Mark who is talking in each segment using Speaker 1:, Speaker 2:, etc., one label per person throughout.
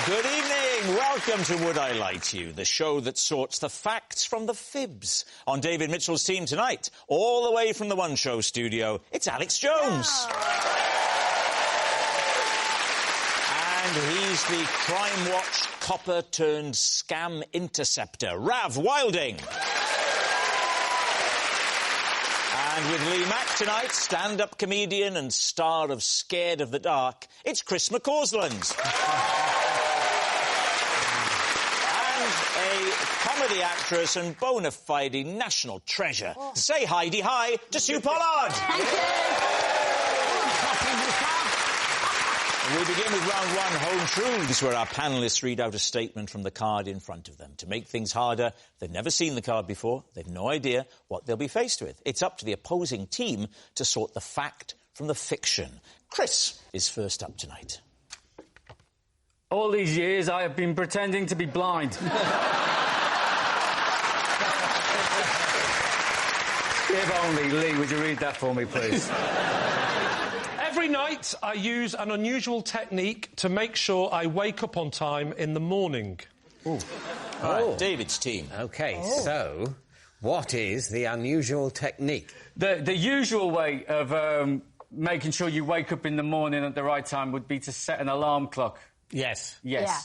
Speaker 1: Good evening. Welcome to Would I Lie to You, the show that sorts the facts from the fibs. On David Mitchell's team tonight, all the way from the One Show studio, it's Alex Jones. And he's the Crime Watch copper-turned-scam interceptor, Rav Wilding. And with Lee Mack tonight, stand-up comedian and star of Scared of the Dark, it's Chris McCausland. And a comedy actress and bona fide national treasure. Oh. Say hi to Su Pollard.
Speaker 2: Thank you.
Speaker 1: We begin with round one, Home Truths, where our panellists read out a statement from the card in front of them. To make things harder, they've never seen the card before, they've no idea what they'll be faced with. It's up to the opposing team to sort the fact from the fiction. Chris is first up tonight.
Speaker 3: All these years, I have been pretending to be blind. If only. Lee, would you read that for me, please?
Speaker 4: Every night, I use an unusual technique to make sure I wake up on time in the morning.
Speaker 1: Ooh. All right, David's team.
Speaker 5: OK, so what is the unusual technique?
Speaker 3: The usual way of making sure you wake up in the morning at the right time would be to set an alarm clock.
Speaker 5: Yes.
Speaker 3: Yes.
Speaker 2: Yeah.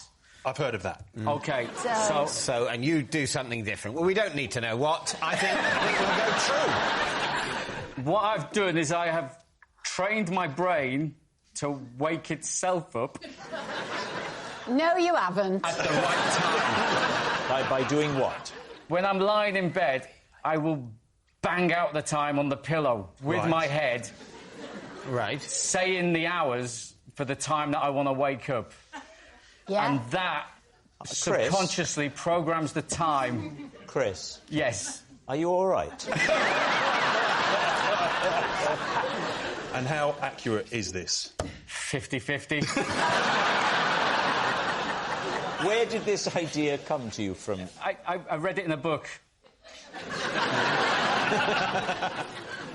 Speaker 4: I've heard of that.
Speaker 3: OK,
Speaker 5: So, and you do something different. Well, we don't need to know what. I think we'll go true.
Speaker 3: What I've done is I have trained my brain to wake itself up.
Speaker 2: No, you haven't.
Speaker 3: At the right time.
Speaker 1: By doing what?
Speaker 3: When I'm lying in bed, I will bang out the time on the pillow with my head.
Speaker 5: Right.
Speaker 3: Saying the hours for the time that I want to wake up.
Speaker 2: Yeah.
Speaker 3: And that subconsciously programs the time.
Speaker 1: Chris?
Speaker 3: Yes.
Speaker 1: Are you all right?
Speaker 4: And how accurate is this?
Speaker 3: 50-50.
Speaker 1: Where did this idea come to you from?
Speaker 3: I read it in a book.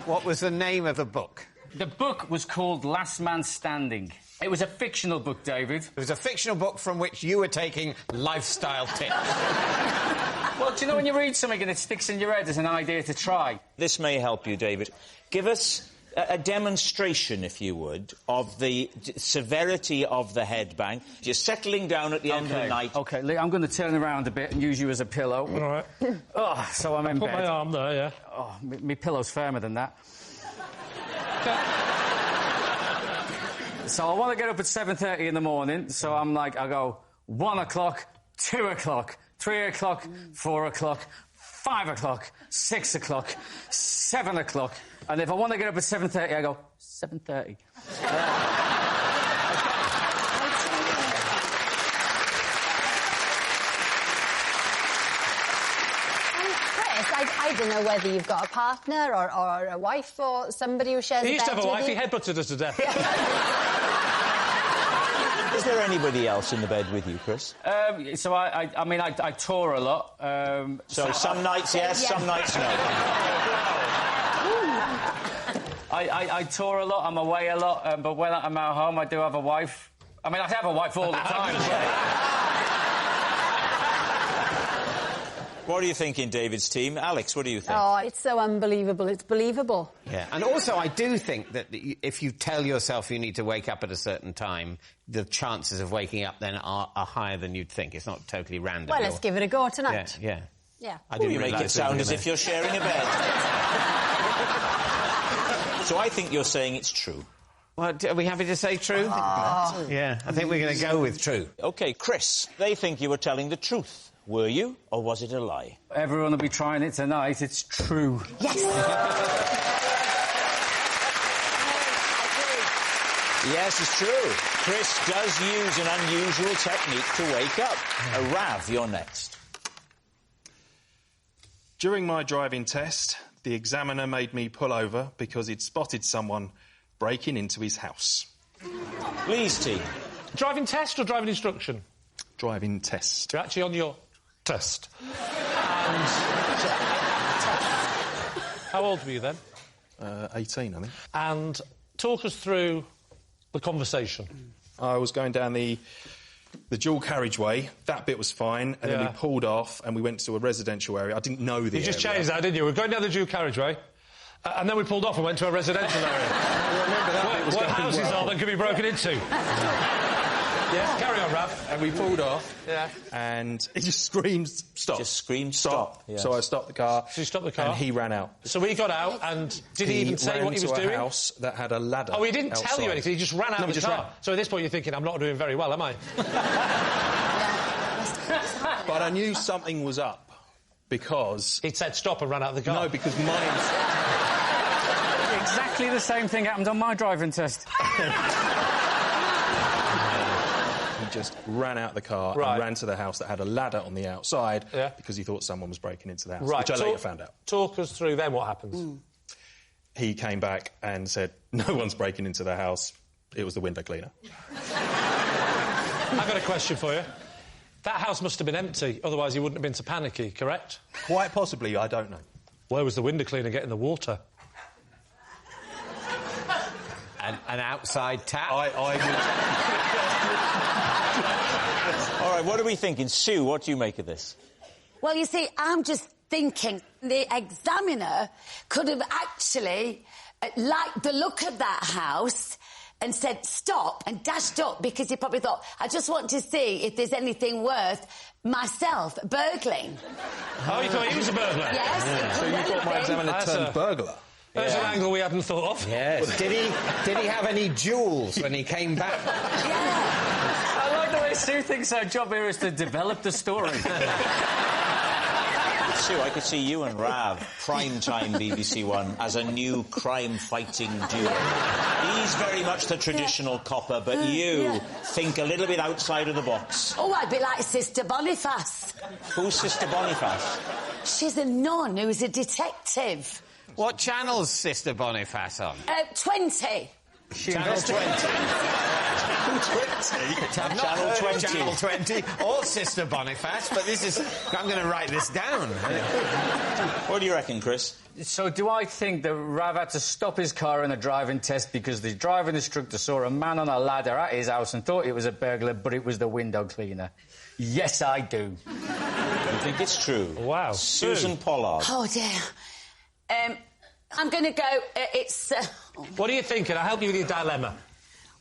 Speaker 5: What was the name of the book?
Speaker 3: The book was called Last Man Standing. It was a fictional book, David.
Speaker 5: It was a fictional book from which you were taking lifestyle tips.
Speaker 3: Well, do you know when you read something and it sticks in your head as an idea to try?
Speaker 1: This may help you, David. Give us a demonstration, if you would, of the severity of the headbang. You're settling down at the end of the night.
Speaker 3: OK, Lee, I'm going to turn around a bit and use you as a pillow.
Speaker 4: All right.
Speaker 3: Oh, so I'm in bed.
Speaker 4: Put my arm there, yeah.
Speaker 3: Oh, my pillow's firmer than that. So I want to get up at 7:30 in the morning, so I'm like, I go 1 o'clock, 2 o'clock, 3 o'clock, 4 o'clock, 5 o'clock, 6 o'clock, 7 o'clock, and if I want to get up at 7:30, I go 7:30.
Speaker 2: I don't know whether you've got a partner or a wife or somebody who shares a bed.
Speaker 4: He used to have a wife,
Speaker 2: with
Speaker 4: he
Speaker 2: you.
Speaker 4: headbutted her to death.
Speaker 1: Is there anybody else in the bed with you, Chris?
Speaker 3: So I tour a lot.
Speaker 1: So some nights yes, some nights no.
Speaker 3: I tour a lot, I'm away a lot, but when I'm at home, I do have a wife. I mean, I have a wife all the time.
Speaker 1: What are you thinking, David's team? Alex, what do you think?
Speaker 2: Oh, it's so unbelievable. It's believable.
Speaker 5: Yeah, and also I do think that if you tell yourself you need to wake up at a certain time, the chances of waking up then are higher than you'd think. It's not totally random.
Speaker 2: Well, let's give it a go tonight.
Speaker 5: Yeah.
Speaker 2: Yeah.
Speaker 5: I do
Speaker 1: you make it sound as if you're sharing a bed. So I think you're saying it's true.
Speaker 5: Well, are we happy to say true? Yeah, I think we're going to go with true.
Speaker 1: OK, Chris, they think you were telling the truth. Were you, or was it a lie?
Speaker 3: Everyone will be trying it tonight. It's true.
Speaker 2: Yes!
Speaker 1: Yes, it's true. Chris does use an unusual technique to wake up. Rav, you're next.
Speaker 6: During my driving test, the examiner made me pull over because he'd spotted someone breaking into his house.
Speaker 1: Lee's team.
Speaker 4: Driving test or driving instruction?
Speaker 6: Driving test.
Speaker 4: You're actually on your test. And... How old were you then?
Speaker 6: 18, I think.
Speaker 4: And talk us through the conversation.
Speaker 6: I was going down the the dual carriageway, that bit was fine, and then we pulled off and we went to a residential area. I didn't know the area.
Speaker 4: You just changed that, didn't you? We're going down the dual carriageway, and then we pulled off and went to a residential area.
Speaker 6: I remember that.
Speaker 4: What houses are that can be broken into? Yes, carry on, Rav.
Speaker 6: And we pulled off, and he just screamed, stop.
Speaker 1: Just screamed, stop. Yes.
Speaker 6: So I stopped the car.
Speaker 4: So you stopped the car?
Speaker 6: And he ran out.
Speaker 4: So we got out, and did he even say what he was doing?
Speaker 6: He ran to a house that had a ladder.
Speaker 4: Oh, he didn't tell you anything, he just ran out of the car.
Speaker 6: Ran.
Speaker 4: So at this point you're thinking, I'm not doing very well, am I?
Speaker 6: But I knew something was up, because...
Speaker 4: He'd said stop and ran out of the car.
Speaker 6: No, because mine...
Speaker 3: Exactly the same thing happened on my driving test.
Speaker 6: He just ran out the car and ran to the house that had a ladder on the outside because he thought someone was breaking into the house, which I later found out.
Speaker 4: Talk us through then what happens.
Speaker 6: He came back and said, no one's breaking into the house. It was the window cleaner.
Speaker 4: I've got a question for you. That house must have been empty, otherwise he wouldn't have been so panicky, correct?
Speaker 6: Quite possibly, I don't know.
Speaker 4: Where was the window cleaner getting the water?
Speaker 5: An outside tap?
Speaker 6: I
Speaker 1: All right, what are we thinking? Sue, what do you make of this?
Speaker 7: Well, you see, I'm just thinking the examiner could have actually liked the look of that house and said stop and dashed up because he probably thought, I just want to see if there's anything worth myself burgling.
Speaker 4: Oh, you thought he was a burglar?
Speaker 7: Yes.
Speaker 6: So you thought my examiner turned burglar?
Speaker 4: There's an angle we hadn't thought of.
Speaker 5: Yes. Did he have any jewels when he came back?
Speaker 7: Yeah.
Speaker 3: I like the way Sue thinks our job here is to develop the story.
Speaker 1: Sue, I could see you and Rav, prime-time BBC One, as a new crime-fighting duo. He's very much the traditional copper, but you think a little bit outside of the box.
Speaker 7: Oh, I'd be like Sister Boniface.
Speaker 1: Who's Sister Boniface?
Speaker 7: She's a nun who's a detective.
Speaker 5: What channel's Sister Boniface on?
Speaker 7: 20.
Speaker 5: Channel 20.
Speaker 1: Channel 20.
Speaker 5: Channel 20 or Sister Boniface, but this is... I'm going to write this down.
Speaker 1: What do you reckon, Chris?
Speaker 3: So do I think that Rav had to stop his car in a driving test because the driving instructor saw a man on a ladder at his house and thought it was a burglar, but it was the window cleaner? Yes, I do.
Speaker 1: You think it's true?
Speaker 4: Wow.
Speaker 1: Susan Pollard.
Speaker 7: Oh, dear. I'm going to go... it's...
Speaker 4: What are you thinking? I'll help you with your dilemma.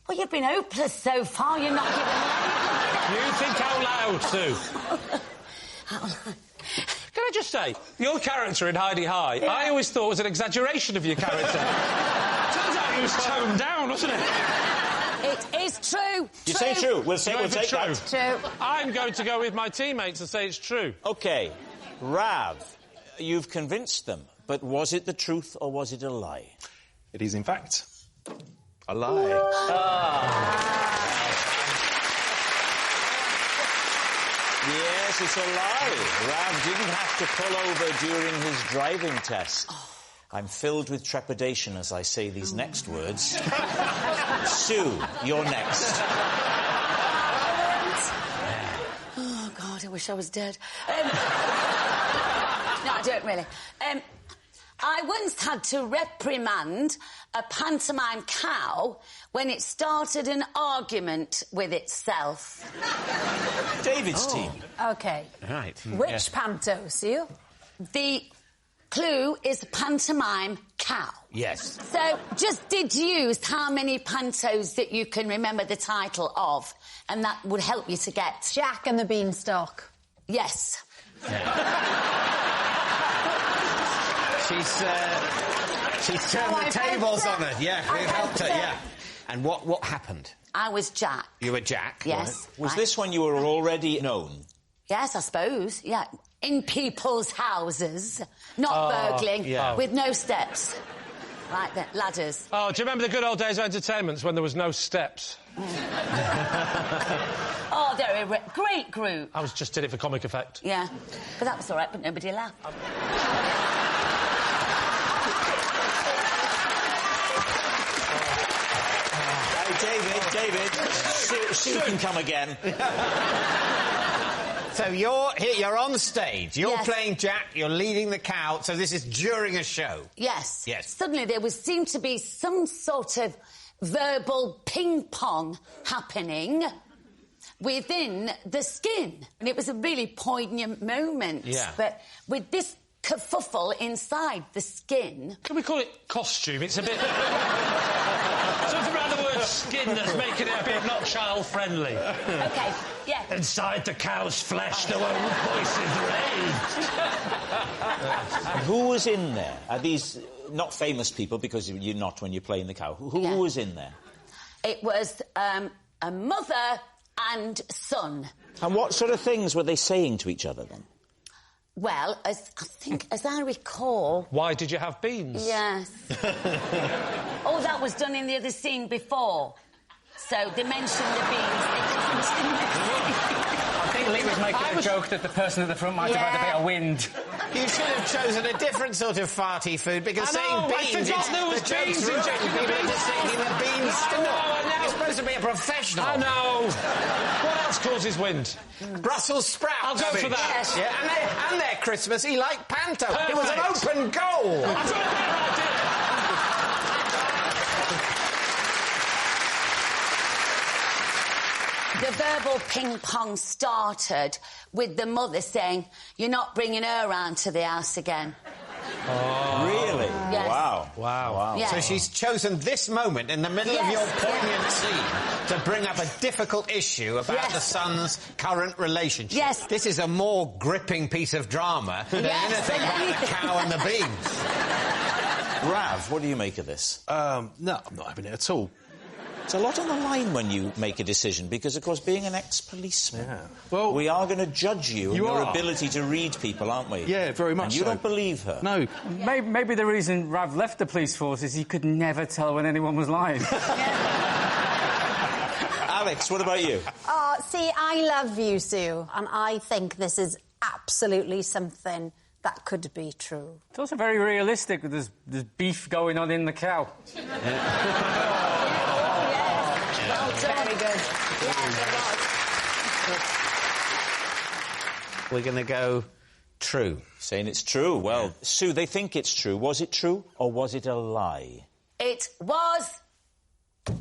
Speaker 7: Well, you've been hopeless so far, you're not giving...
Speaker 4: You think out loud, Sue. Can I just say, your character in Heidi High, I always thought was an exaggeration of your character. Turns out it was toned down, wasn't it?
Speaker 7: It is true.
Speaker 1: You say true. We'll take
Speaker 4: true.
Speaker 1: that.
Speaker 7: True.
Speaker 4: I'm going to go with my teammates and say it's true.
Speaker 1: OK. Rav, you've convinced them, but was it the truth or was it a lie?
Speaker 6: It is, in fact, a lie.
Speaker 1: Yes, it's a lie. Rav didn't have to pull over during his driving test. I'm filled with trepidation as I say these next words. Sue, you're next.
Speaker 7: Oh, God, I wish I was dead. No, I don't really. I once had to reprimand a pantomime cow when it started an argument with itself.
Speaker 1: David's team.
Speaker 2: OK.
Speaker 5: Right.
Speaker 2: Which panto, Sue?
Speaker 7: The clue is pantomime cow.
Speaker 5: Yes.
Speaker 7: So just deduce how many pantos that you can remember the title of, and that would help you to get...
Speaker 2: Jack and the Beanstalk.
Speaker 7: Yes.
Speaker 5: She's turned the tables on her. Yeah, we helped her, yeah. And what happened?
Speaker 7: I was Jack.
Speaker 5: You were Jack?
Speaker 7: Yes.
Speaker 1: Was this when you were already known?
Speaker 7: Yes, I suppose, yeah. In people's houses, not burgling, with no steps. Like the ladders.
Speaker 4: Oh, do you remember the good old days of entertainments when there was no steps?
Speaker 7: Oh, they're a great group.
Speaker 4: I was just did it for comic effect.
Speaker 7: Yeah, but that was all right, but nobody laughed.
Speaker 1: David, Sue can come again.
Speaker 5: So you're on stage. You're
Speaker 7: Yes.
Speaker 5: playing Jack. You're leading the cow. So this is during a show.
Speaker 7: Yes.
Speaker 5: Yes.
Speaker 7: Suddenly there seemed to be some sort of verbal ping-pong happening. within the skin. And it was a really poignant moment.
Speaker 5: Yeah.
Speaker 7: But with this kerfuffle inside the skin...
Speaker 4: Can we call it costume? It's a bit... something around the word skin that's making it a bit not child-friendly.
Speaker 7: OK, yeah.
Speaker 4: Inside the cow's flesh, there were voices raised.
Speaker 1: Who was in there? Are these not famous people, because you're not when you're playing the cow? Who was in there?
Speaker 7: It was a mother and son.
Speaker 1: And what sort of things were they saying to each other, then?
Speaker 7: Well, as I recall...
Speaker 4: Why did you have beans?
Speaker 7: Yes. Oh, that was done in the other scene before. So they mentioned the beans.
Speaker 3: I think Lee was making a joke that the person at the front might have had a bit of wind.
Speaker 5: You should have chosen a different sort of farty food, because saying beans...
Speaker 4: there was beans in
Speaker 5: People are just thinking the beans store. You're supposed to be a professional.
Speaker 4: I know. What else causes wind?
Speaker 5: Brussels sprouts.
Speaker 4: I'll go for that.
Speaker 7: Yes.
Speaker 5: Yeah, and they're Christmassy like panto.
Speaker 4: Perfect.
Speaker 5: It was an open goal.
Speaker 4: I've got a better idea.
Speaker 7: The verbal ping-pong started with the mother saying, "You're not bringing her round to the house again."
Speaker 1: Oh. Really?
Speaker 7: Yes.
Speaker 1: Wow.
Speaker 7: Yes.
Speaker 5: So she's chosen this moment in the middle of your poignant scene to bring up a difficult issue about the son's current relationship.
Speaker 7: Yes.
Speaker 5: This is a more gripping piece of drama than anything about the cow and the beans.
Speaker 1: Rav, what do you make of this?
Speaker 6: No, I'm not having it at all.
Speaker 1: It's a lot on the line when you make a decision, because, of course, being an ex-policeman,
Speaker 6: well,
Speaker 1: we are going to judge you and your
Speaker 6: are. ability
Speaker 1: to read people, aren't we?
Speaker 6: Yeah, very much
Speaker 1: and you
Speaker 6: so.
Speaker 1: don't believe her?
Speaker 6: No.
Speaker 3: Maybe the reason Rav left the police force is he could never tell when anyone was lying.
Speaker 1: Alex, what about you?
Speaker 2: Oh, see, I love you, Sue, and I think this is absolutely something that could be true.
Speaker 3: It's also very realistic. There's beef going on in the cow.
Speaker 2: Very good.
Speaker 5: We're going to go true.
Speaker 1: Saying it's true. Well, Sue, they think it's true. Was it true, or was it a lie?
Speaker 7: It was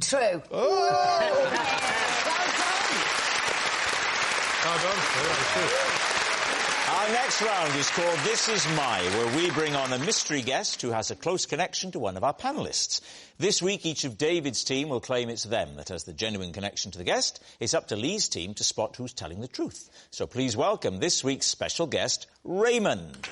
Speaker 7: true.
Speaker 4: Well done.
Speaker 1: Our next round is called This Is My, where we bring on a mystery guest who has a close connection to one of our panellists. This week, each of David's team will claim it's them that has the genuine connection to the guest. It's up to Lee's team to spot who's telling the truth. So please welcome this week's special guest, Raymond.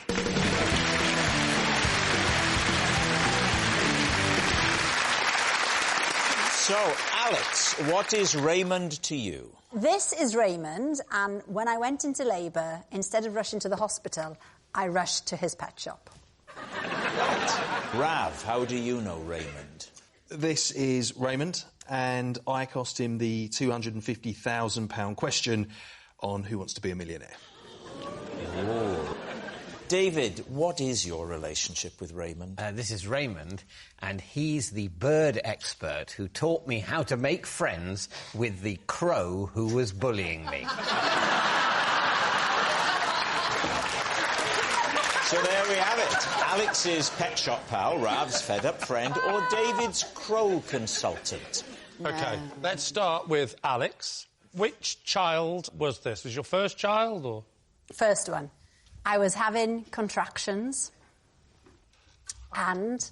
Speaker 1: So, Alex, what is Raymond to you?
Speaker 2: This is Raymond, and when I went into labour, instead of rushing to the hospital, I rushed to his pet shop.
Speaker 1: Rav, how do you know Raymond?
Speaker 6: This is Raymond, and I cost him the £250,000 question on Who Wants to Be a Millionaire.
Speaker 1: Oh. David, what is your relationship with Raymond?
Speaker 5: This is Raymond, and he's the bird expert who taught me how to make friends with the crow who was bullying me.
Speaker 1: So there we have it. Alex's pet shop pal, Rav's fed-up friend, or David's crow consultant.
Speaker 4: OK, let's start with Alex. Which child was this? Was your first child, or...?
Speaker 2: First one. I was having contractions, and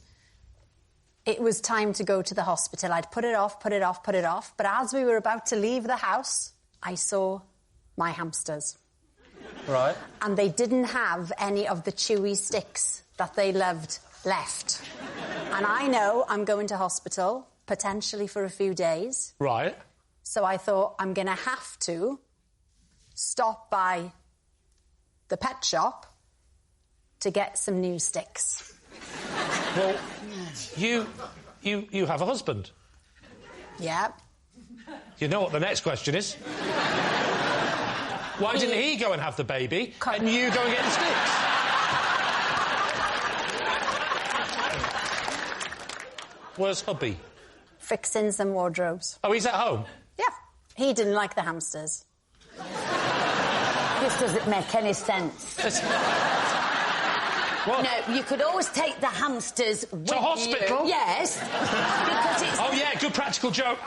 Speaker 2: it was time to go to the hospital. I'd put it off, but as we were about to leave the house, I saw my hamsters.
Speaker 4: Right.
Speaker 2: And they didn't have any of the chewy sticks that they loved left. And I know I'm going to hospital, potentially for a few days.
Speaker 4: Right.
Speaker 2: So I thought, I'm going to have to stop by the pet shop to get some new sticks.
Speaker 4: Well, you have a husband.
Speaker 2: Yeah.
Speaker 4: You know what the next question is. Why didn't he go and have the baby and you go and get the sticks? Where's hubby?
Speaker 2: Fixing some wardrobes.
Speaker 4: Oh, he's at home?
Speaker 2: Yeah. He didn't like the hamsters.
Speaker 7: This doesn't make any sense.
Speaker 4: What?
Speaker 7: No, you could always take the hamsters with
Speaker 4: to hospital?
Speaker 7: You. Yes. Because it's...
Speaker 4: Oh, yeah, good practical joke.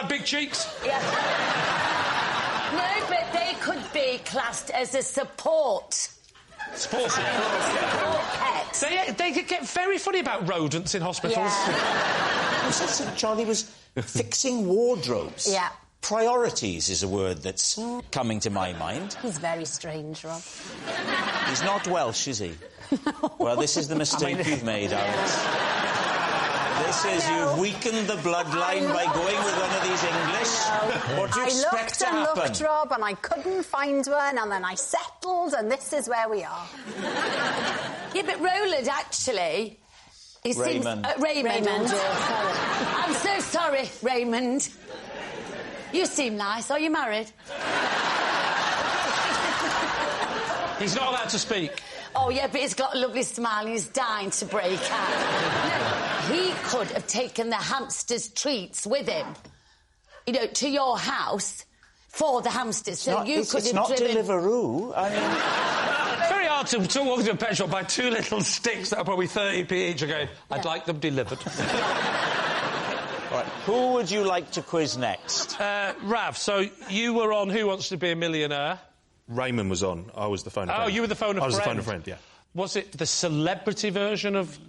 Speaker 4: have big cheeks?
Speaker 7: Yeah. No, but they could be classed as a support.
Speaker 4: Support
Speaker 7: pet.
Speaker 4: They get very funny about rodents in hospitals.
Speaker 2: Yeah.
Speaker 1: You said that Charlie was fixing wardrobes.
Speaker 2: Yeah.
Speaker 1: Priorities is a word that's coming to my mind.
Speaker 2: He's very strange, Rob.
Speaker 1: He's not Welsh, is he? Well, this is the mistake you've made, Alex. This is you've weakened the bloodline by going with one of these English. What do you expect to happen?
Speaker 2: I looked, Rob, and I couldn't find one, and then I settled, and this is where we are.
Speaker 7: Yeah, but Roland, actually...
Speaker 1: Raymond.
Speaker 7: Raymond. I'm so sorry, Raymond. You seem nice. Are you married?
Speaker 4: He's not allowed to speak.
Speaker 7: Oh, yeah, but he's got a lovely smile and he's dying to break out. No, he could have taken the hamster's treats with him, you know, to your house for the hamsters.
Speaker 1: It's not Deliveroo. I mean...
Speaker 4: Very hard to walk into a pet shop, buy 2 little sticks that are probably 30p each and go, I'd like them delivered.
Speaker 1: Right, who would you like to quiz next?
Speaker 4: Rav, so you were on Who Wants to Be a Millionaire?
Speaker 6: Raymond was on. I was the phone a friend.
Speaker 4: Oh, you were the phone a friend?
Speaker 6: I was the phone a friend, yeah.
Speaker 4: Was it the celebrity version of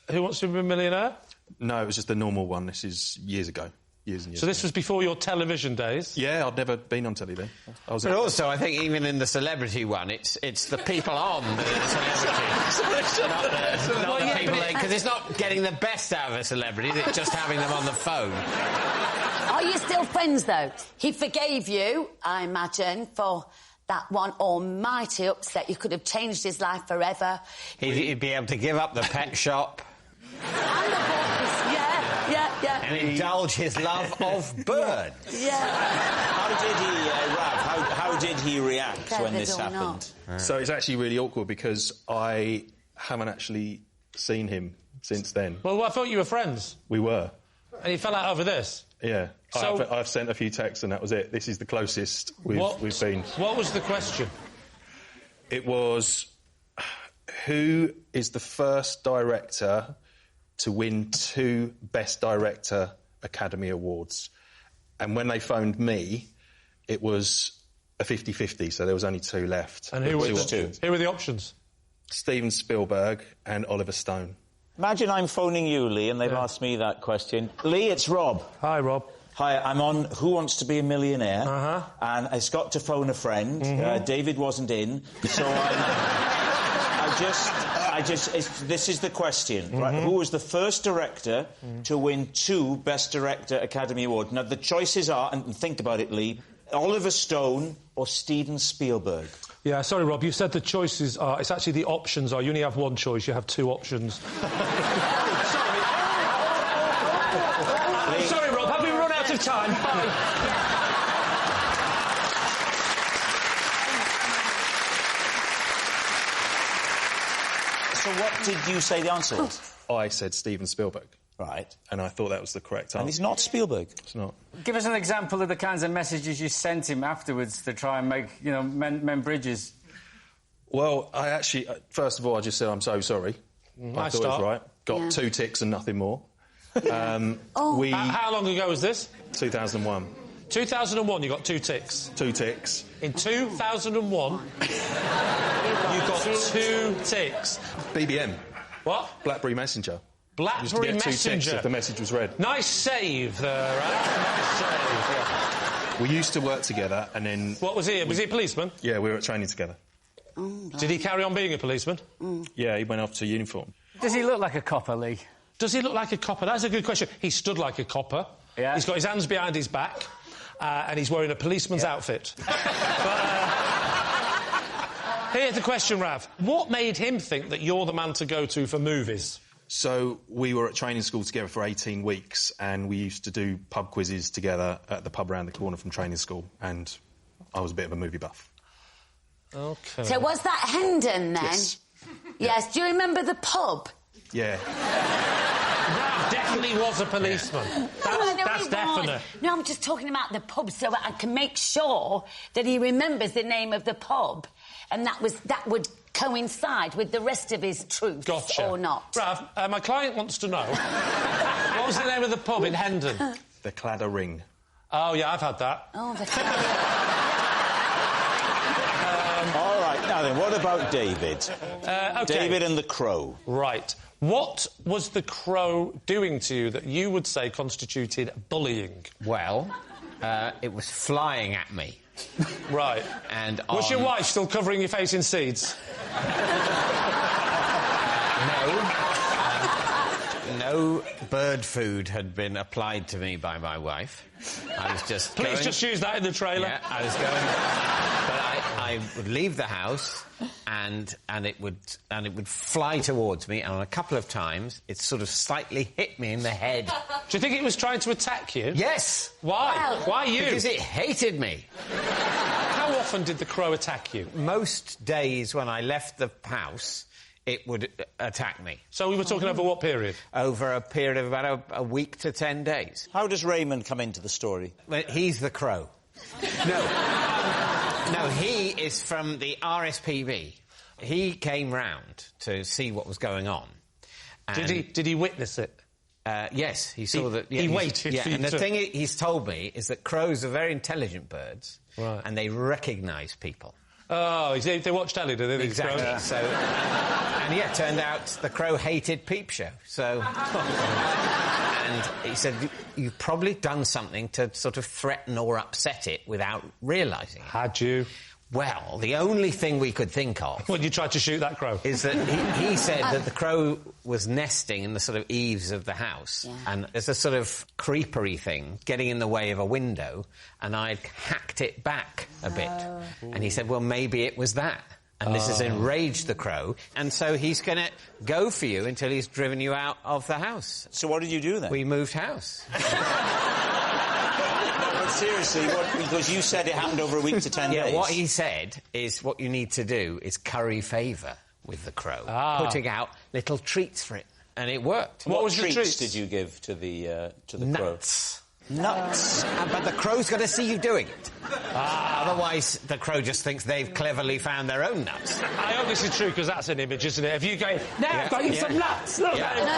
Speaker 4: Who Wants to Be a Millionaire?
Speaker 6: No, it was just the normal one. This is years ago. Years and years
Speaker 4: So this was before your television days?
Speaker 6: Yeah, I'd never been on telly then.
Speaker 5: But also, I think even in the celebrity one, it's the people on that are celebrities. not the people... Because it's not getting the best out of a celebrity, it's just having them on the phone.
Speaker 7: Are you still friends, though? He forgave you, I imagine, for... that one almighty upset. You could have changed his life forever.
Speaker 5: He'd be able to give up the pet shop.
Speaker 7: And the boys. Yeah.
Speaker 5: And indulge his love of birds.
Speaker 7: Yeah.
Speaker 1: How did he, Rav, how did he react when this happened?
Speaker 6: So it's actually really awkward because I haven't actually seen him since then.
Speaker 4: Well, I thought you were friends.
Speaker 6: We were.
Speaker 4: And he fell out over this?
Speaker 6: Yeah.
Speaker 4: So...
Speaker 6: I've sent a few texts and that was it. This is the closest we've been.
Speaker 4: What was the question?
Speaker 6: It was, who is the first director to win 2 Best Director Academy Awards? And when they phoned me, it was a 50-50, so there was only 2 left.
Speaker 4: And who were the options?
Speaker 6: Steven Spielberg and Oliver Stone.
Speaker 1: Imagine I'm phoning you, Lee, and they've asked me that question. Lee, it's Rob.
Speaker 4: Hi, Rob.
Speaker 1: Hi, I'm on Who Wants to Be a Millionaire, and I got to phone a friend. David wasn't in, so this is the question, right? Who was the first director to win 2 Best Director Academy Awards? Now, the choices are, and think about it, Lee, Oliver Stone or Steven Spielberg.
Speaker 4: Yeah, sorry, Rob, you said the choices are... It's actually the options are... You only have 1 choice, you have 2 options. Sorry, Rob, have we run out of time? Bye.
Speaker 1: So what did you say the answer was?
Speaker 6: I said Steven Spielberg.
Speaker 1: Right.
Speaker 6: And I thought that was the correct answer.
Speaker 1: And it's not Spielberg.
Speaker 6: It's not.
Speaker 3: Give us an example of the kinds of messages you sent him afterwards to try and make, you know, mend bridges.
Speaker 6: Well, I actually... first of all, I just said I'm so sorry. I thought it was right. Got 2 ticks and nothing more.
Speaker 4: How long ago was this?
Speaker 6: 2001.
Speaker 4: 2001, you got 2 ticks.
Speaker 6: 2 ticks.
Speaker 4: In 2001, you got 2 ticks.
Speaker 6: BBM.
Speaker 4: What?
Speaker 6: BlackBerry Messenger.
Speaker 4: BlackBerry Messenger.
Speaker 6: 2 ticks if the message was read.
Speaker 4: Nice save there, right? Nice save. Yeah.
Speaker 6: We used to work together, and then...
Speaker 4: What was he? Was he a policeman?
Speaker 6: Yeah, we were at training together.
Speaker 4: Did he carry on being a policeman?
Speaker 6: Yeah, he went off to uniform.
Speaker 3: Does he look like a copper, Lee?
Speaker 4: Does he look like a copper? That's a good question. He stood like a copper.
Speaker 3: Yeah.
Speaker 4: He's got his hands behind his back, and he's wearing a policeman's outfit. Here's the question, Rav. What made him think that you're the man to go to for movies?
Speaker 6: So we were at training school together for 18 weeks, and we used to do pub quizzes together at the pub around the corner from training school, and I was a bit of a movie buff.
Speaker 7: OK. So was that Hendon, then?
Speaker 6: Yes.
Speaker 7: Yes. Do you remember the pub?
Speaker 6: Yeah.
Speaker 4: Rav definitely was a policeman. That's definite.
Speaker 7: No, I'm just talking about the pub so I can make sure that he remembers the name of the pub, and that would coincide with the rest of his truths or not.
Speaker 4: Rav, my client wants to know what was the name of the pub in Hendon?
Speaker 6: The Cladder Ring.
Speaker 4: Oh, yeah, I've had that.
Speaker 7: Oh,
Speaker 1: All right, now then, what about David?
Speaker 4: OK.
Speaker 1: David and the crow.
Speaker 4: Right. What was the crow doing to you that you would say constituted bullying?
Speaker 5: Well, it was flying at me.
Speaker 4: Right.
Speaker 5: And
Speaker 4: was your wife still covering your face in seeds?
Speaker 5: No bird food had been applied to me by my wife. I was just
Speaker 4: Please just use that in the trailer.
Speaker 5: Yeah, I was going... But I would leave the house and it would fly towards me, and on a couple of times it sort of slightly hit me in the head.
Speaker 4: Do you think it was trying to attack you?
Speaker 5: Yes.
Speaker 4: Why?
Speaker 7: Well,
Speaker 4: Why you?
Speaker 5: Because it hated me.
Speaker 4: How often did the crow attack you?
Speaker 5: Most days when I left the house, it would attack me.
Speaker 4: So we were talking over what period?
Speaker 5: Over a period of about a week to 10 days.
Speaker 1: How does Raymond come into the story?
Speaker 5: Well, he's the crow. No, he is from the RSPB. He came round to see what was going on.
Speaker 4: Did he witness it?
Speaker 5: Yes, he saw that... Yeah,
Speaker 4: he waited for you
Speaker 5: and the
Speaker 4: to...
Speaker 5: thing he's told me is that crows are very intelligent birds.
Speaker 4: Right.
Speaker 5: And they recognise people.
Speaker 4: Oh, they watch telly, do they? These
Speaker 5: Exactly.
Speaker 4: crows?
Speaker 5: So, and yeah, turned out the crow hated Peep Show. So, and he said, "You've probably done something to sort of threaten or upset it without realising it."
Speaker 4: Had you?
Speaker 5: Well, the only thing we could think of...
Speaker 4: When you tried to shoot that crow?
Speaker 5: ...is that he said that the crow was nesting in the sort of eaves of the house, and there's a sort of creepery thing getting in the way of a window, and I'd hacked it back a bit. And he said, well, maybe it was that. And this has enraged the crow, and so he's going to go for you until he's driven you out of the house.
Speaker 1: So what did you do then?
Speaker 5: We moved house.
Speaker 1: But seriously, because you said it happened over a week to 10 days.
Speaker 5: Yeah, what he said is what you need to do is curry favour with the crow, putting out little treats for it, and it worked.
Speaker 1: What
Speaker 4: was the
Speaker 1: treats
Speaker 4: treats
Speaker 1: did you give to the crow?
Speaker 5: Nuts.
Speaker 1: Nuts.
Speaker 5: But the crow's got to see you doing it. Otherwise, the crow just thinks they've cleverly found their own nuts.
Speaker 4: I hope this is true, because that's an image, isn't it? If you go, now I've got you some nuts, look at him.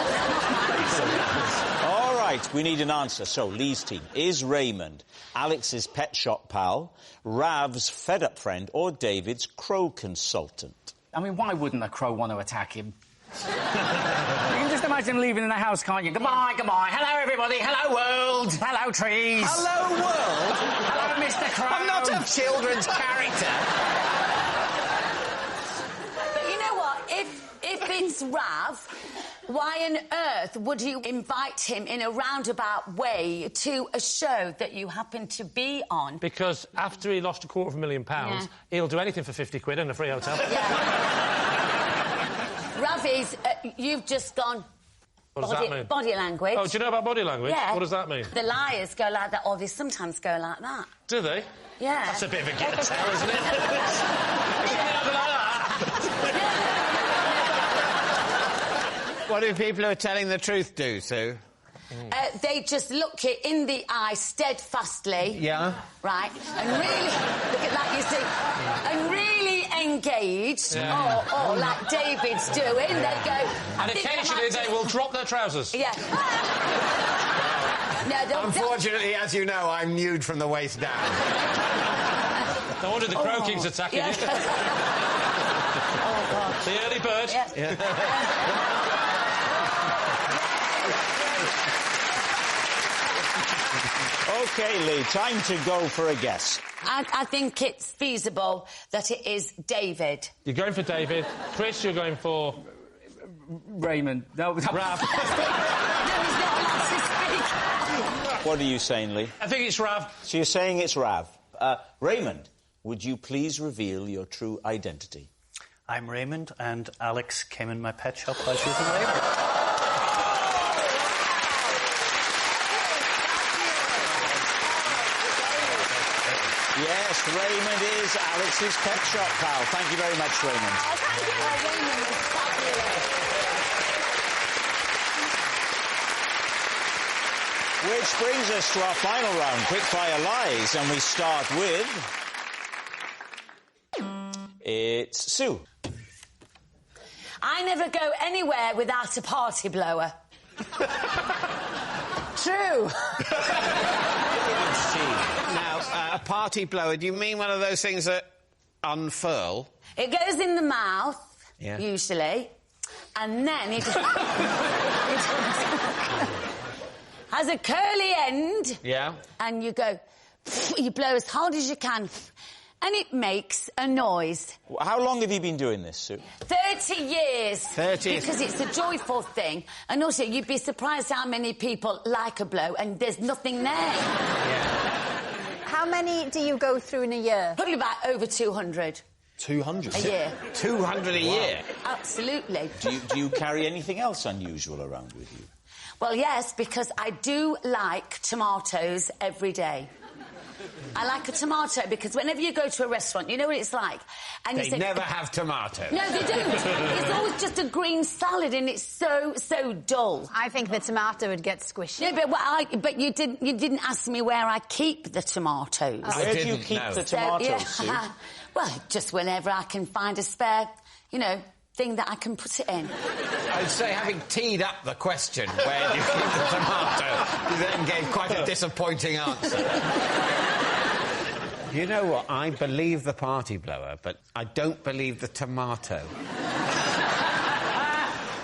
Speaker 1: All right, we need an answer. So, Lee's team. Is Raymond Alex's pet shop pal, Rav's fed-up friend, or David's crow consultant?
Speaker 3: I mean, why wouldn't a crow want to attack him? You can just imagine leaving in the house, can't you? Goodbye, goodbye. Hello, everybody. Hello, world. Hello, trees.
Speaker 5: Hello, world.
Speaker 3: Hello, Mr. Crow.
Speaker 5: I'm not a children's character.
Speaker 7: But you know what? If it's Rav, why on earth would you invite him in a roundabout way to a show that you happen to be on?
Speaker 4: Because after he lost £250,000, he'll do anything for 50 quid and a free hotel.
Speaker 7: Ravi's, you've just gone...
Speaker 4: What does that mean?
Speaker 7: Body language.
Speaker 4: Oh, do you know about body language?
Speaker 7: Yeah.
Speaker 4: What does that mean?
Speaker 7: The liars go like that, or they sometimes go like that.
Speaker 4: Do they?
Speaker 7: Yeah.
Speaker 4: That's a bit of a get tell, isn't it?
Speaker 5: What do people who are telling the truth do, Sue?
Speaker 7: They just look it in the eye steadfastly.
Speaker 5: Yeah?
Speaker 7: Right. And really, look at that, you see. And really engaged, or like David's doing, they go...
Speaker 4: And occasionally they will drop their trousers.
Speaker 7: Yeah. No,
Speaker 5: Unfortunately, as you know, I'm nude from the waist down.
Speaker 4: No wonder the crow keeps attacking you.
Speaker 7: Oh, God.
Speaker 4: The early bird.
Speaker 7: Yeah.
Speaker 1: OK, Lee, time to go for a guess.
Speaker 7: I think it's feasible that it is David.
Speaker 4: You're going for David. Chris, you're going for...
Speaker 3: Raymond. No,
Speaker 4: Rav.
Speaker 7: No, he's not allowed to speak.
Speaker 1: What are you saying, Lee?
Speaker 4: I think it's Rav.
Speaker 1: So you're saying it's Rav. Raymond, would you please reveal your true identity?
Speaker 8: I'm Raymond, and Alex came in my pet shop while she was in labour.
Speaker 1: Yes, Raymond is Alex's pet shop pal. Thank you very much, Raymond.
Speaker 7: Oh, thank you. Raymond was fabulous.
Speaker 1: Which brings us to our final round, Quickfire Lies, and we start with... It's Sue.
Speaker 7: I never go anywhere without a party blower. True.
Speaker 5: Now, a party blower, do you mean one of those things that unfurl?
Speaker 7: It goes in the mouth,
Speaker 5: Yeah.
Speaker 7: usually, and then it has a curly end.
Speaker 5: Yeah.
Speaker 7: And you go, you blow as hard as you can, and it makes a noise.
Speaker 1: How long have you been doing this, Sue?
Speaker 7: 30 years.
Speaker 5: 30 years.
Speaker 7: Because it's a joyful thing. And also, you'd be surprised how many people like a blow, and there's nothing there.
Speaker 5: Yeah.
Speaker 2: How many do you go through in a year?
Speaker 7: Probably about over 200
Speaker 6: 200?
Speaker 7: a year.
Speaker 5: 200 a year?
Speaker 7: Absolutely.
Speaker 1: Do you carry anything else unusual around with you?
Speaker 7: Well, yes, because I do like tomatoes every day. I like a tomato because whenever you go to a restaurant, you know what it's like. And you
Speaker 5: They
Speaker 7: say,
Speaker 5: never have tomatoes.
Speaker 7: No, they don't. It's always just a green salad, and it's so dull.
Speaker 2: I think the tomato would get squishy.
Speaker 7: No, but you didn't ask me where I keep the tomatoes.
Speaker 1: Where do you keep the tomatoes, Sue?
Speaker 7: Well, just whenever I can find a spare, thing that I can put it in.
Speaker 5: I'd say, having teed up the question, where do you keep the tomato, you then gave quite a disappointing answer. You know what? I believe the party blower, but I don't believe the tomato.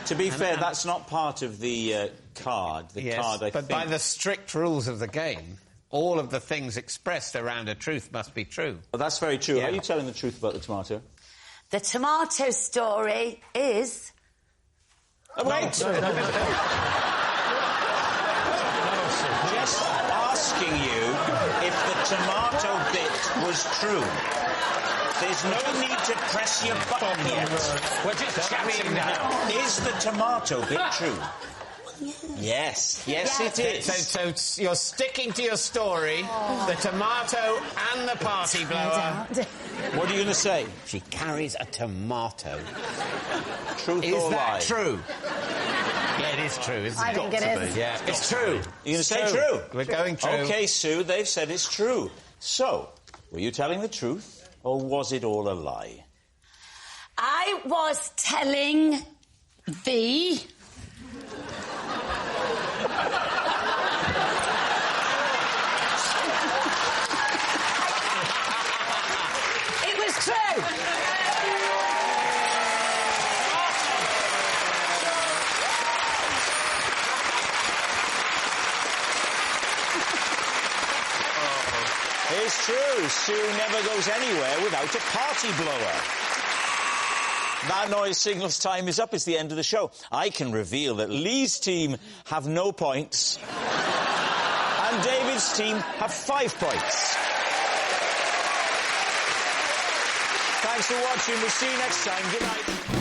Speaker 1: To be fair, that's not part of the card. The card, I
Speaker 5: but
Speaker 1: think...
Speaker 5: by the strict rules of the game, all of the things expressed around a truth must be true.
Speaker 1: Well, that's very true.
Speaker 5: Yeah.
Speaker 1: Are you telling the truth about the tomato?
Speaker 7: The tomato story is...
Speaker 1: Wait! Just asking you if the tomato bit was true. There's no need to press your button yet.
Speaker 5: We're just chatting now.
Speaker 1: Is the tomato bit true? Yes, it is.
Speaker 5: So you're sticking to your story, the tomato and the party blower.
Speaker 1: What are you going to say?
Speaker 5: She carries a tomato.
Speaker 1: Truth
Speaker 5: Is
Speaker 1: or
Speaker 5: that
Speaker 1: lie?
Speaker 5: true? Yeah, it is true, isn't it?
Speaker 2: I think it is.
Speaker 5: Yeah, it's true.
Speaker 1: You're going to say true?
Speaker 5: We're going true.
Speaker 1: OK, Sue, they've said it's true. So, were you telling the truth, or was it all a lie?
Speaker 7: I was telling the... It was true.
Speaker 1: It's true. Sue never goes anywhere without a party blower. That noise signals time is up. It's the end of the show. I can reveal that Lee's team have no points and David's team have 5 points. Thanks for watching. We'll see you next time. Good night.